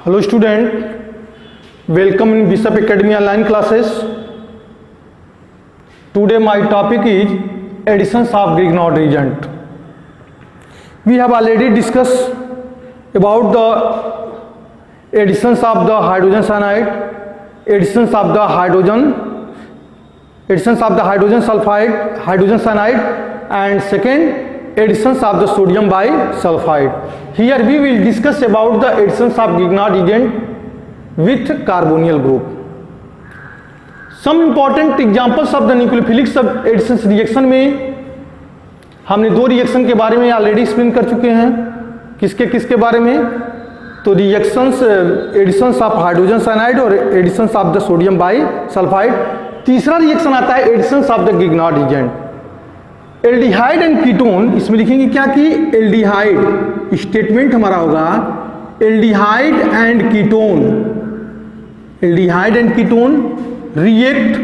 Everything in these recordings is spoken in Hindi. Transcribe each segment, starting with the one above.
Hello student, welcome in Bishop Academy online classes. Today my topic is additions of Grignard reagent. We have already discussed about the additions of the hydrogen cyanide, additions of the hydrogen sulfide, hydrogen cyanide, and second additions of the sodium bisulfide. Here we will discuss about the additions of Grignard reagent with carbonyl group. Some important examples of the nucleophilic सब एडिशंस रिएक्शन में हमने दो रिएक्शन के बारे में ऑलरेडी एक्सप्लेन कर चुके हैं. किसके बारे में? तो reactions additions of hydrogen cyanide और additions of the sodium bisulphide. तीसरा रिएक्शन आता है additions of the Grignard reagent. Aldehyde and ketone, इसमें लिखेंगे क्या कि एल्डिहाइड, स्टेटमेंट हमारा होगा aldehyde and ketone, aldehyde and ketone react,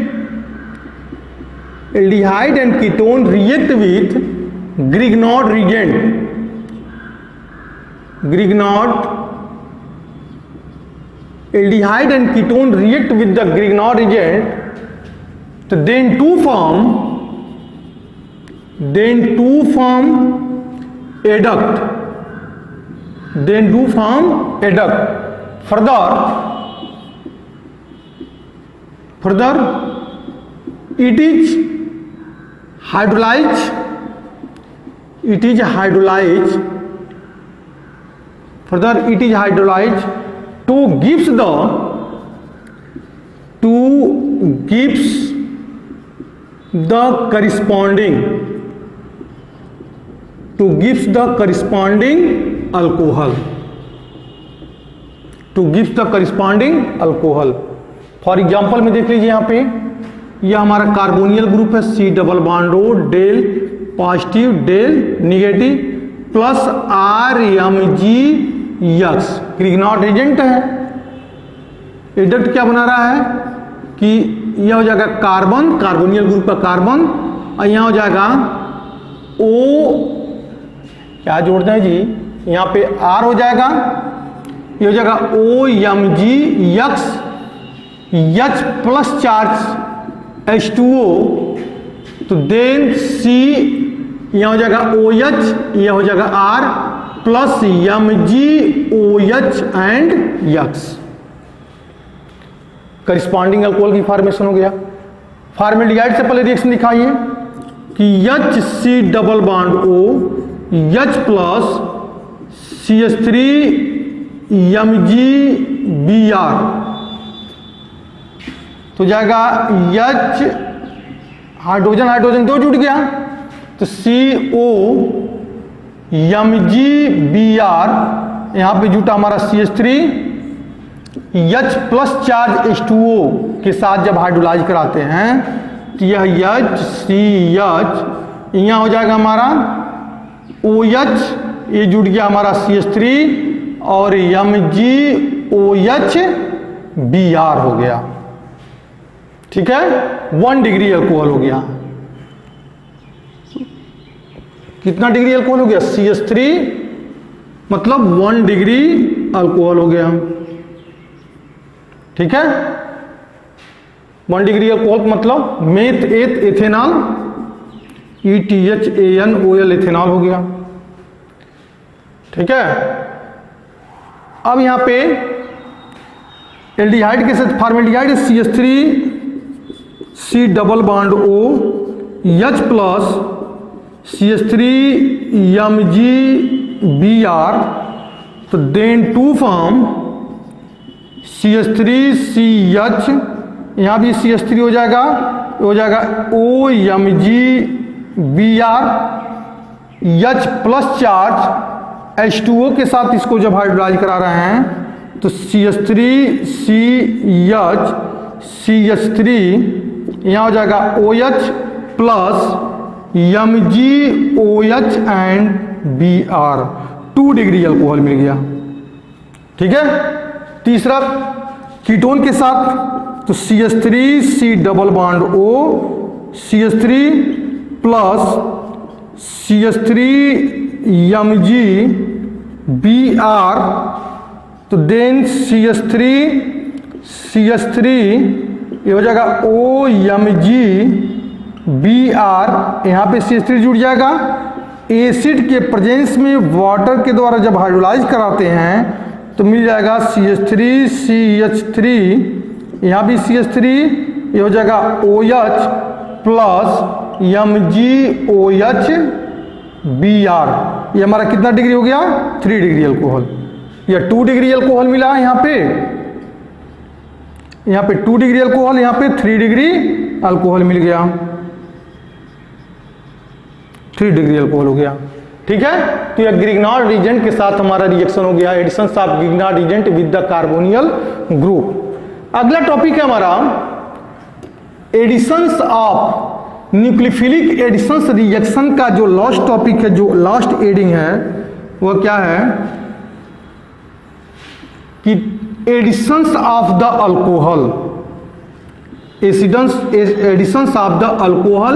aldehyde and ketone react with Grignard reagent, aldehyde and ketone react with the Grignard reagent, so then two form adduct. Further, it is hydrolyzed. Further, it is hydrolyzed to gives the corresponding alcohol. For example में देख लीजिए यहाँ पे, यह हमारा कार्बोनियल ग्रुप है, C double bond O, del positive del negative plus RMgX Grignard agent है. एजेंट क्या बना रहा है कि यह हो जाएगा कार्बन, कार्बोनियल ग्रुप का कार्बन, और यहाँ हो जाएगा O, क्या जोड़ते हैं जी, यहाँ पे R हो जाएगा, ये हो जाएगा OMgX H plus charge H2O, तो देन C यहाँ हो जाएगा OH, यह हो जाएगा R plus MgOH and X. Corresponding alcohol की फॉर्मेशन हो गया. फॉर्मेल्डिहाइड से पहले रिएक्शन दिखाइए कि HC double bond O H plus CH3MgBr, तो जाएगा H हाइड्रोजन दो जुड़ गया, तो COMgBr, यहाँ पे जुटा हमारा CH3, H plus charge H2O के साथ जब हाइड्रोलाइज कराते हैं तो यह HCH, यहाँ हो जाएगा हमारा OH, ये जुड़ गया हमारा CH3 और MgOHBr हो गया. ठीक है, 1 डिग्री अल्कोहल हो गया. कितना डिग्री अल्कोहल हो गया? CH3 मतलब 1 डिग्री अल्कोहल हो गया. ठीक है, 1 डिग्री अल्कोहल मतलब meth eth ethanol, ETHANOL ethanol हो गया. ठीक है, अब यहां पे एल्डिहाइड के साथ formaldehyde CH3 C double bond O H plus CH3MgBr, तो देन टू फॉर्म CH3CH, यहाँ भी CH3 हो जाएगा OMgBr, H plus charge H2O के साथ इसको जब हाइड्रोलाइज करा रहे हैं तो CH3CH CH3, यहाँ हो जाएगा OH plus MgOH and Br, 2 degree alcohol मिल गया. ठीक है, तीसरा कीटोन के साथ तो CH3 C double bond O CH3 plus CH3 MgBr तो देन CH3 ये हो जाएगा OMgBr, यहाँ पे CH3 जुड़ जाएगा। एसिड के प्रेजेंस में वाटर के द्वारा जब हाइड्रोलाइज कराते हैं तो मिल जाएगा CH3, यहाँ भी CH3, ये हो जाएगा OH प्लस MgOH Br। ये हमारा कितना डिग्री हो गया? 3 डिग्री अल्कोहल, या 2 डिग्री अल्कोहल मिला है यहाँ पे 2 डिग्री अल्कोहल, यहाँ पे 3 डिग्री अल्कोहल मिल गया, 3 डिग्री अल्कोहल हो गया। ठीक है, तो यह ग्रिग्नार्ड रिएजेंट के साथ हमारा रिएक्शन हो गया, additions of Grignard reagent with the carbonyl group. अगला टॉपिक है हमारा additions of nucleophilic additions reaction का जो लास्ट टॉपिक है, जो लास्ट एडिंग है, वह क्या है कि additions of the alcohol, additions of the alcohol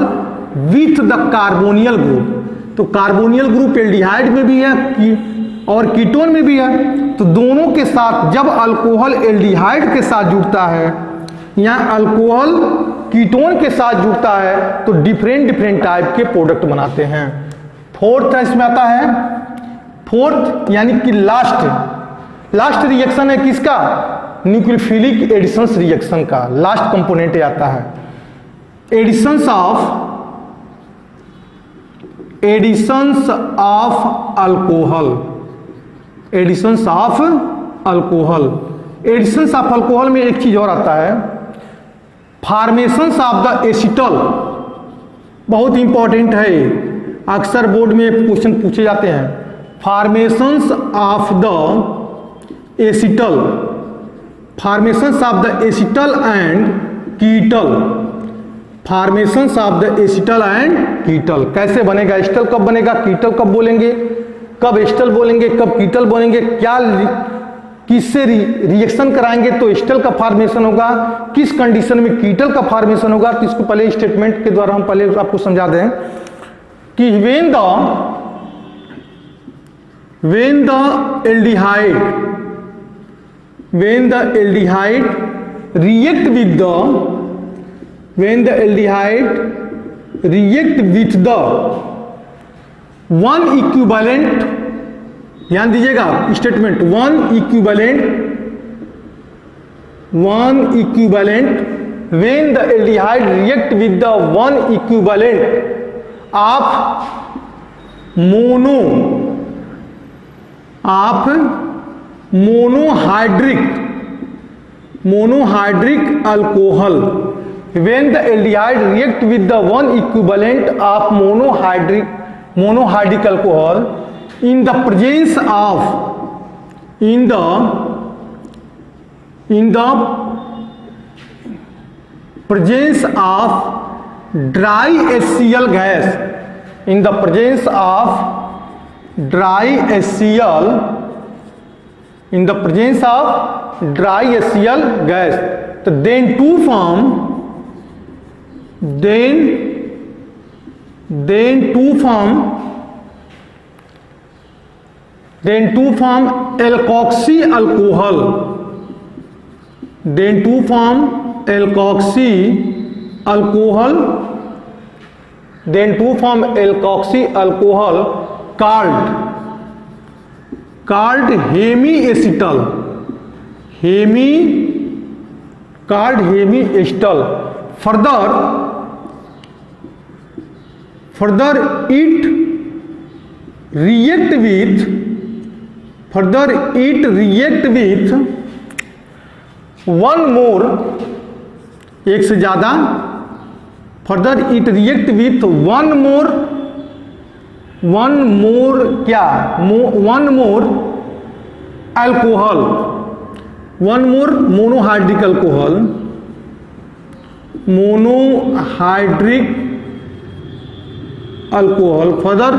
with the carbonyl group. तो कार्बोनियल ग्रुप एल्डिहाइड में भी है और कीटोन में भी है, तो दोनों के साथ जब अल्कोहल एल्डिहाइड के साथ जुड़ता है या अल्कोहल कीटोन के साथ जुड़ता है तो डिफरेंट टाइप के प्रोडक्ट बनाते हैं। फोर्थ इसमें आता है, फोर्थ यानी कि लास्ट रिएक्शन है किसका? न्यूक्लियोफिलिक एडिशंस रिएक्शन का लास्ट कंपोनेंट आता है additions of alcohol. Additions of alcohol में एक चीज और आता है, फॉर्मेशंस ऑफ द एसिटल। बहुत इंपॉर्टेंट है, अक्सर बोर्ड में क्वेश्चन पूछे जाते हैं। Formations of the acetal, formations of the acetal and ketal, formations of the acetal and ketal. कैसे बनेगा? एसिटल कब बनेगा, कीटल कब बोलेंगे, कब एसिटल बोलेंगे, कब कीटल बोलेंगे, क्या किससे रिएक्शन कराएंगे तो एसिटल का फॉर्मेशन होगा, किस कंडीशन में कीटल का फॉर्मेशन होगा। तो इसको पहले स्टेटमेंट के द्वारा हम पहले आपको समझा दें कि when the aldehyde react with the one equivalent, ध्यान दीजिएगा statement, one equivalent when the aldehyde react with the one equivalent of monohydric alcohol, when the aldehyde react with the one equivalent of monohydric alcohol in the presence of dry HCl gas, in the presence of dry HCl gas, तो then to form alkoxy alcohol, called hemiacetal, further it react with one more, एक से ज्यादा, further it react with one more क्या, one more alcohol, one more monohydric alcohol, further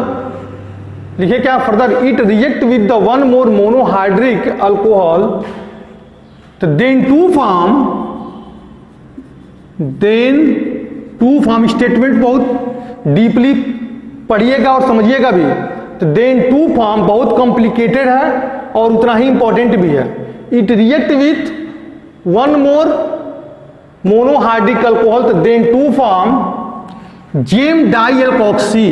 लिखिए क्या, further it react with the one more monohydric alcohol, तो then to form स्टेटमेंट बहुत डीपली पढ़िएगा और समझिएगा भी। तो देन टू फॉर्म बहुत कॉम्प्लिकेटेड है और उतना ही इंपॉर्टेंट भी है। it react with one more monohydric alcohol then to form JAM dialkoxy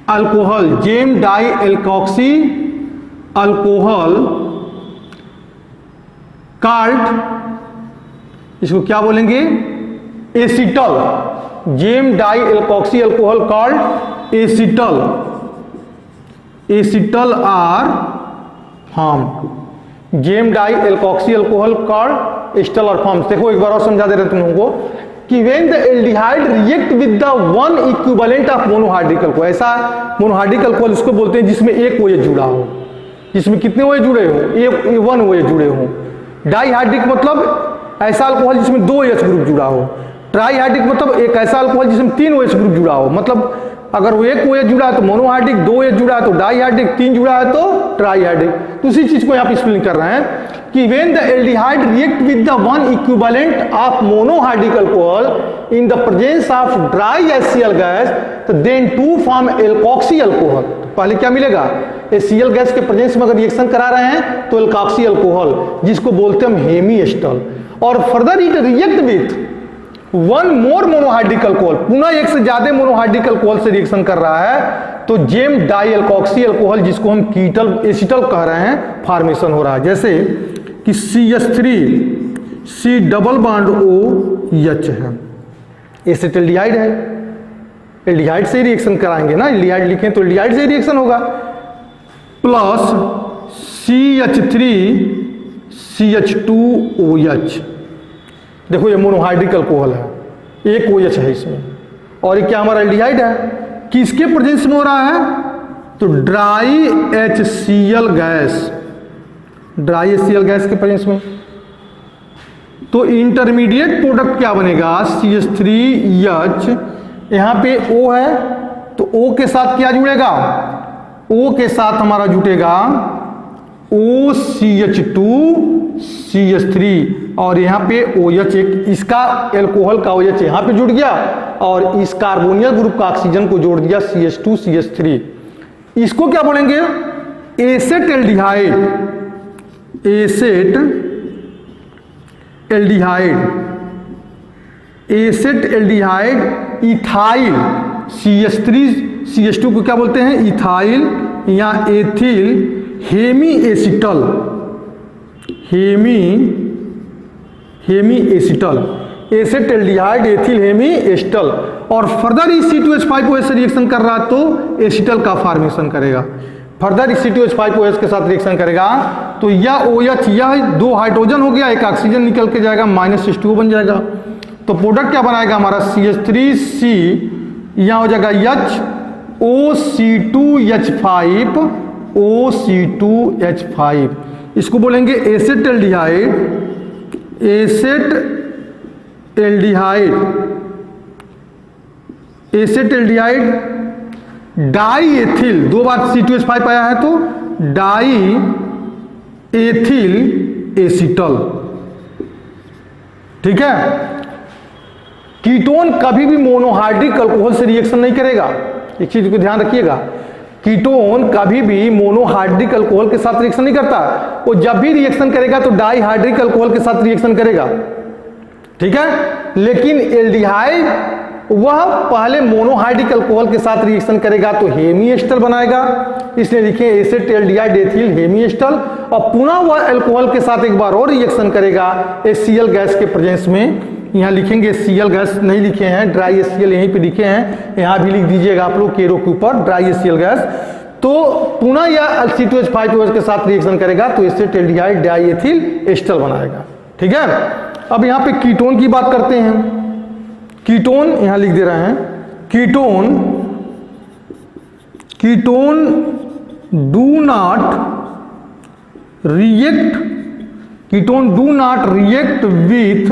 alcohol JAM dialkoxy alcohol called, इसको क्या बोलेंगे, acetal. JAM dialkoxy alcohol called acetal are form. JAM dialkoxy alcohol called acetal are form. देखो एक बार और समझा दे रहे तुम लोगों को कि when the aldehyde react with the one equivalent of monohydric alcohol, ऐसा मोनोहाइड्रिक अल्कोहल इसको बोलते हैं जिसमें एक OH जुड़ा हो, जिसमें कितने OH जुड़े हो, एक 1 OH जुड़े हो। डाइहाइड्रिक मतलब ऐसा अल्कोहल जिसमें 2 OH ग्रुप जुड़ा हो। ट्राइहाइड्रिक मतलब एक ऐसा अल्कोहल जिसमें 3 OH ग्रुप जुड़ा हो। मतलब अगर वो एक OH जुड़ा है तो मोनोहाइड्रिक, 2 OH जुड़ा है तो डाइहाइड्रिक, 3 जुड़ा है तो ट्राइहाइड्रिक। तो उसी चीज को यहाँ पे एक्सप्लेन कर रहे हैं कि when the aldehyde react with the one equivalent of monohydric alcohol in the presence of dry HCl gas then to form alkoxy alcohol। पहले क्या मिलेगा, HCl गैस के प्रेजेंस में अगर रिएक्शन करा रहे हैं तो एल्कॉक्सी अल्कोहल, जिसको बोलते हैं हम हेमी एस्टर। और further it react with one more monohydric alcohol, पुनः एक से ज्यादा मोनोहाइड्रिक अल्कोहल से रिएक्शन कर रहा है तो JAM डाइअल्कोक्सी अल्कोहल, जिसको हम कीटल एसिटल कह रहे हैं, फॉर्मेशन हो रहा है। जैसे कि CH3C डबल बॉन्ड OH है, एसिटल्डिहाइड है, एल्डिहाइड से रिएक्शन कराएंगे ना, एल्डिहाइड लिखें तो एल्डिहाइड से रिएक्शन होगा, प्लस CH3CH2OH। देखो ये मोनोहाइड्रिक अल्कोहल है, एक OH है इसमें, और ये क्या हमारा एल्डिहाइड है। किसके प्रेजेंस में हो रहा है, तो dry HCl gas, dry HCl gas के प्रेजेंस में। तो इंटरमीडिएट प्रोडक्ट क्या बनेगा, CH3H, यहां पे O है तो O के साथ क्या जुड़ेगा, O के साथ हमारा जुटेगा OCH2CH3, और यहाँ पे OH, एक इसका एल्कोहल का OH यहाँ पे जुड़ गया और इस कार्बोनियल ग्रुप का ऑक्सीजन को जोड़ दिया CH2CH3। इसको क्या बोलेंगे, acetaldehyde, acetaldehyde, acetaldehyde ethyl. CH3CH2 को क्या बोलते हैं, इथाइल या ethyl hemiacetal, hemiacetal, acetaldehyde ethyl hemiacetal. और फर्दर इस C2H5OH से रिएक्शन कर रहा तो एसिटल का फॉर्मेशन करेगा, फर्दर इस C2H5OH के साथ रिएक्शन करेगा तो यह OH, यह 2 हाइड्रोजन हो गया, एक ऑक्सीजन निकल के जाएगा, -H2O बन जाएगा। तो प्रोडक्ट क्या बनाएगा हमारा, CH3C, यहाँ हो जाएगा H OC2H5, OC2H5, इसको बोलेंगे acetaldehyde, acetaldehyde, acetaldehyde die ethyl, 2 बार C2H5 आया है तो डाई एथिल एसिटल। ठीक है, कीटोन कभी भी मोनोहाइड्रिक अल्कोहल से रिएक्शन नहीं करेगा, एक चीज को ध्यान रखिएगा, कीटोन कभी भी मोनोहाइड्रिक अल्कोहल के साथ रिएक्शन नहीं करता, वो जब भी रिएक्शन करेगा तो डाइहाइड्रिक अल्कोहल के साथ रिएक्शन करेगा। ठीक है, लेकिन एल्डिहाइड वह पहले मोनोहाइड्रिक अल्कोहल के साथ रिएक्शन करेगा तो हेमी एस्टर बनाएगा, इसलिए लिखे acetaldehyde ethyl hemi ester, और पुनः वह अल्कोहल के साथ एक बार और रिएक्शन करेगा HCl गैस के प्रेजेंस में। यहाँ लिखेंगे HCl गैस नहीं लिखे हैं, ड्राई HCl यहीं पे लिखे हैं, यहाँ भी लिख दीजिएगा आप लोग केरो के ऊपर ड्राई HCl गैस। तो पुनः यह C2H5OH के साथ रिएक्शन करेगा तो acetaldehyde diethyl ester बनाएगा। ठीक है, अब यहाँ पे कीटोन की बात करते हैं। कीटोन यहाँ लिख दे रहे हैं, ketone do not react with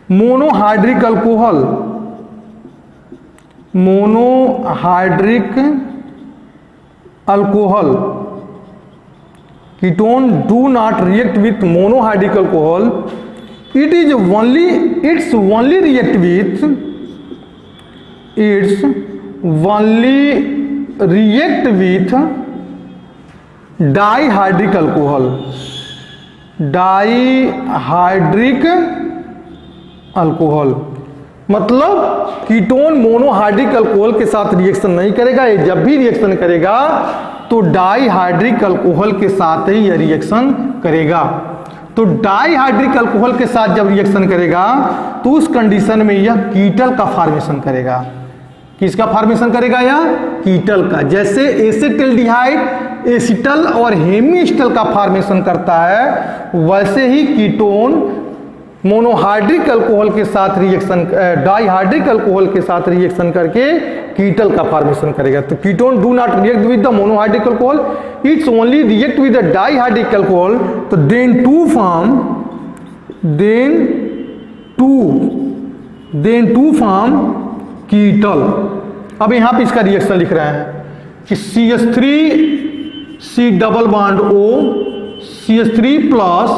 monohydric alcohol, ketone do not react with monohydric alcohol, it's only react with only react with dihydric alcohol, dihydric alcohol मतलब कीटोन मोनोहाइड्रिक अल्कोहल के साथ रिएक्शन नहीं करेगा। ये जब भी रिएक्शन करेगा तो डाइहाइड्रिक अल्कोहल के साथ ही यह रिएक्शन करेगा। तो डाइहाइड्रिक अल्कोहल के साथ जब रिएक्शन करेगा तो उस कंडीशन में यह कीटल का फॉर्मेशन करेगा। किसका फॉर्मेशन करेगा? यह कीटल का। जैसे एसिटिल्डिहाइड एसिटल और हेमीएसिटल का फॉर्मेशन करता है, वैसे ही कीटोन मोनोहाइड्रिक अल्कोहल के साथ रिएक्शन डाइहाइड्रिक अल्कोहल के साथ रिएक्शन करके कीटल का फॉर्मेशन करेगा। तो ketone do not react with the monohydric alcohol, it's only react with the dihydric alcohol. तो देन टू फॉर्म कीटल। अब यहां पे इसका रिएक्शन लिख रहे हैं कि CH3 double bond O CH3 plus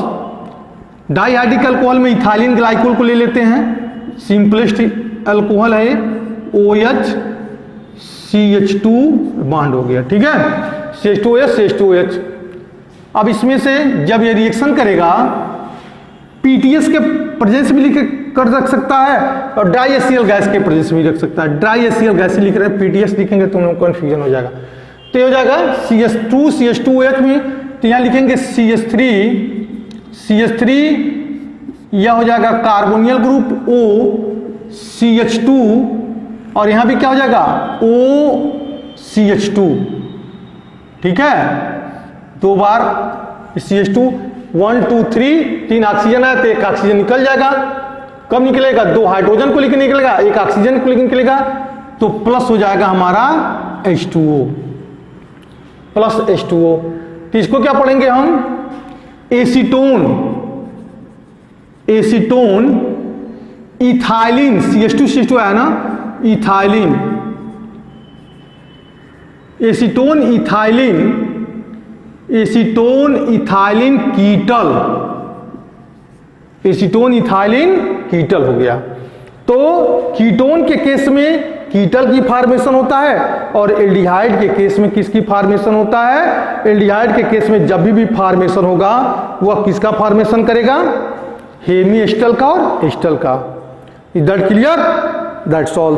dihydric alcohol में इथाइलिन ग्लाइकोल को ले लेते हैं, सिंपलेस्ट अल्कोहल है OH CH2 बॉन्ड हो गया। ठीक है, CH2OH CH2OH। अब इसमें से जब ये रिएक्शन करेगा PTS के प्रेजेंस में लिख कर रख सकता है और डाइएसियल गैस के प्रेजेंस में रख सकता है। डाइएसियल गैस लिख रहे हैं, PTS लिखेंगे तो उनको कन्फ्यूजन हो जाएगा। तो ये हो जाएगा CH2 CH2OH में, तो यहाँ लिखेंगे CH3 यह हो जाएगा कार्बोनियल ग्रुप O CH2 और यहां भी क्या हो जाएगा O CH2। ठीक है, दो बार CH2 1 2 3 3 ऑक्सीजन है तो एक ऑक्सीजन निकल जाएगा। कब निकलेगा? 2 हाइड्रोजन को लेकर निकलेगा, एक ऑक्सीजन को लेकर निकलेगा, तो प्लस हो जाएगा हमारा H2O प्लस H2O। तो इसको क्या पढ़ेंगे हम? एसीटोन इथाइलिन CH2 CH2 है ना, ethylene acetone ethylene कीटल, acetone ethylene कीटल हो गया। तो कीटोन के केस में कीटल की फॉर्मेशन होता है और एल्डिहाइड के केस में किसकी फॉर्मेशन होता है? एल्डिहाइड के केस में जब भी फॉर्मेशन होगा वह किसका फॉर्मेशन करेगा? हेमी एस्टल का और एस्टल का। Is that clear? That's all.